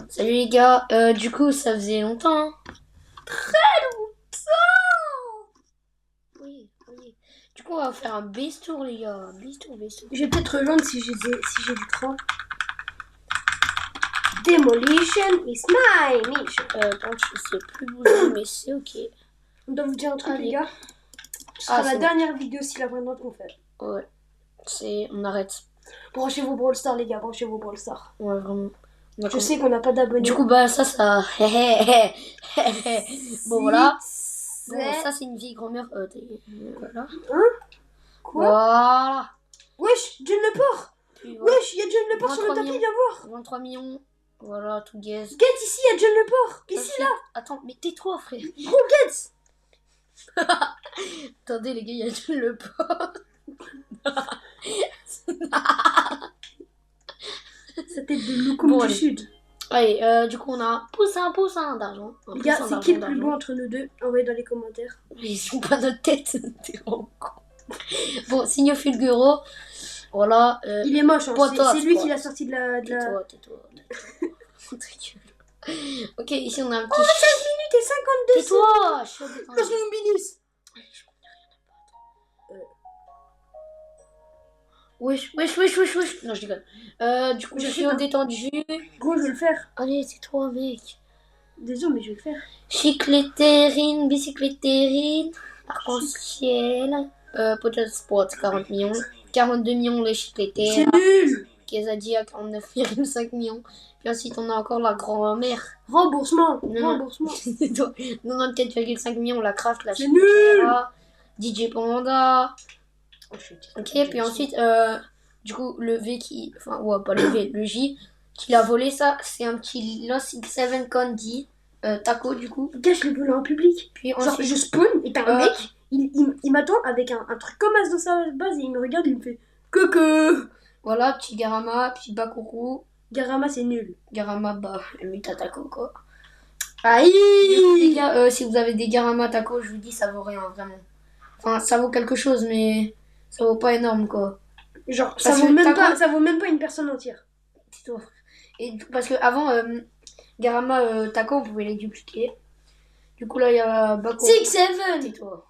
Salut les gars, du coup ça faisait longtemps. Hein. Très longtemps. Oui. Du coup on va faire un base tour les gars, base tour. Je vais peut-être rejoindre si j'ai du temps. Demolition is my mission. Par contre je sais plus bouger mais c'est ok. On doit vous dire un truc. Allez. Les gars. Ce sera la c'est dernière vidéo si la vraie note qu'on fait. Ouais, on arrête. Branchez vos Brawl Stars les gars, branchez vos Brawl Stars. Ouais vraiment. Je sais qu'on n'a pas d'abonnés. Du coup bah ça. Bon voilà. Bon, ça c'est une vieille grand-mère. Voilà. Hein? Quoi? Voilà. Wesh, John Leport. Puis, voilà. Wesh, il y a John Leport sur le tapis, viens voir. 23 millions. Voilà, tout gaze. Get ici, il y a John Leport. Ici là. Attends, mais tais-toi frère. Gros Get. Attendez les gars, il y a John Leport. Sa tête de loukoum du sud. Allez, du coup on a un poussin d'argent. Les gars, c'est qui le plus beau entre nous deux? Envoyez dans les commentaires. Mais ils sont pas notre tête. T'es vraiment con. Bon, Signo Fulguro. Voilà. Il est moche, hein. C'est lui qui l'a sorti de la... Tais-toi. Ok, ici on a un petit... Oh, 16 minutes et 52 Tais-toi. Je suis au détendu. Parce que mon binis. Wesh. Non, je déconne. Du coup, je suis au détendu. Gros, je vais le faire. Allez, tais-toi, mec. Désolé, mais je vais le faire. Chicletérine, bicycletérine, arc-en-ciel, Pocket Sport, 40 millions. 42 millions les chicletés. C'est nul. Kezadi à 49,5 millions. Puis ensuite, on a encore la grand-mère. Remboursement. 94,5 millions, la Craft, la C'est nul. DJ Panda. Ok, puis ensuite, du coup, le V qui... Enfin, ouais, pas le V, le J, qui l'a volé, ça, c'est un petit Lost X7 Candy, Taco, du coup. Gars, je l'ai volé en public. Puis genre, ensuite, je spawn, et t'as un mec, il m'attend avec un truc comme as dans sa base, et il me regarde, il me fait coucou. Voilà, petit Garama, petit Bakuru. Garama, c'est nul. Garama, bah, Muta Taco, quoi. Aïe. Les gars, si vous avez des Garama Taco, je vous dis, ça vaut rien, vraiment. Enfin, ça vaut quelque chose, mais ça vaut pas énorme, quoi. Genre, ça vaut même pas une personne entière. Et parce que avant Garama Taco, on pouvait les dupliquer. Du coup, là, il y a Bakuru. 6-7. Tais-toi.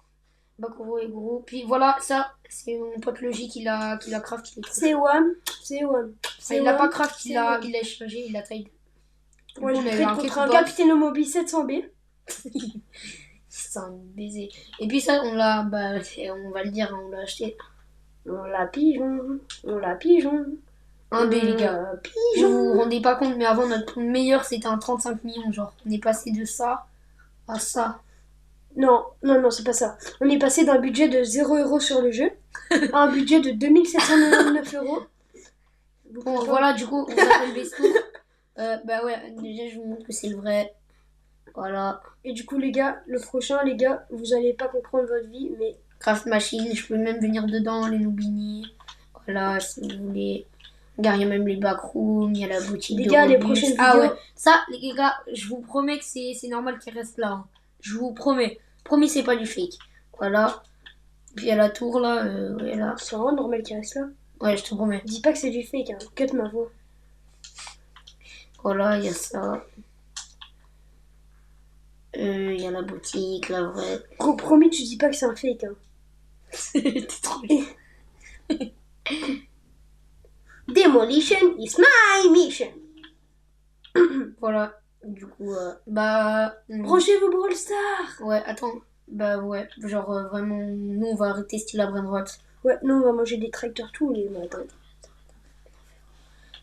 Bakuru et Guru. Puis voilà, ça, c'est mon pote Logi qui l'a craft. C'est one. Il l'a pas craft, il l'a échangé, il l'a trade. Ouais, je l'ai contre un Capitaine Mobi 700B. C'est un baiser. Et puis ça, on l'a, bah, on va le dire, on l'a acheté. On l'a pigeon. Un B, les gars. Pigeon. Vous vous rendez pas compte, mais avant, notre meilleur, c'était un 35 millions, genre. On est passé de ça à ça. Non, c'est pas ça. On est passé d'un budget de 0€ sur le jeu à un budget de 2799€. Bon, voilà, du coup, on s'appelle Besto. Bah ouais, déjà, je vous montre que c'est le vrai. Voilà. Et du coup, les gars, le prochain, les gars, vous allez pas comprendre votre vie, mais... Craft Machine, je peux même venir dedans, les Noubini. Voilà, si vous voulez. Regarde, il y a même les backrooms, il y a la boutique. Les gars, les prochaines vidéos... Ah ouais, ça, les gars, je vous promets que c'est normal qu'il reste là. Hein. Je vous promets. Promis, c'est pas du fake. Voilà. Puis il y a la tour là. Ouais, là. C'est vraiment normal qu'il reste là. Ouais, je te promets. Dis pas que c'est du fake, hein. Cut ma voix. Voilà, il y a ça. Il y a la boutique, la vraie. Gros, promis, tu dis pas que c'est un fake, hein. T'es trop... Demolition is my mission. Voilà. Du coup, bah... Branchez vos Brawl Stars. Ouais, attends. Bah ouais, genre vraiment, nous on va arrêter style la brain droite. Ouais, nous on va manger des tracteurs tous les matins.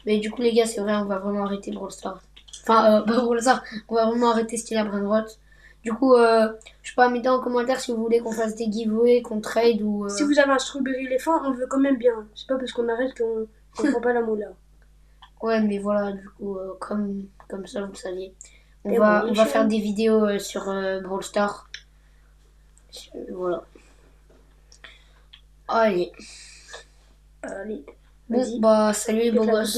Mais du coup les gars, c'est vrai, on va vraiment arrêter Brawl Stars. Enfin, pas Brawl Stars, on va vraiment arrêter style la brain droite. Du coup, je sais pas, mettez en commentaire si vous voulez qu'on fasse des giveaways, qu'on trade ou... Si vous avez un strawberry éléphant, on le veut quand même bien. C'est pas parce qu'on arrête qu'on prend pas la moula. Ouais, mais voilà, du coup, comme ça, vous le saviez. On va faire des vidéos sur Brawl Stars. Voilà. Allez. Allez. Bon, bah, salut les beaux gosses.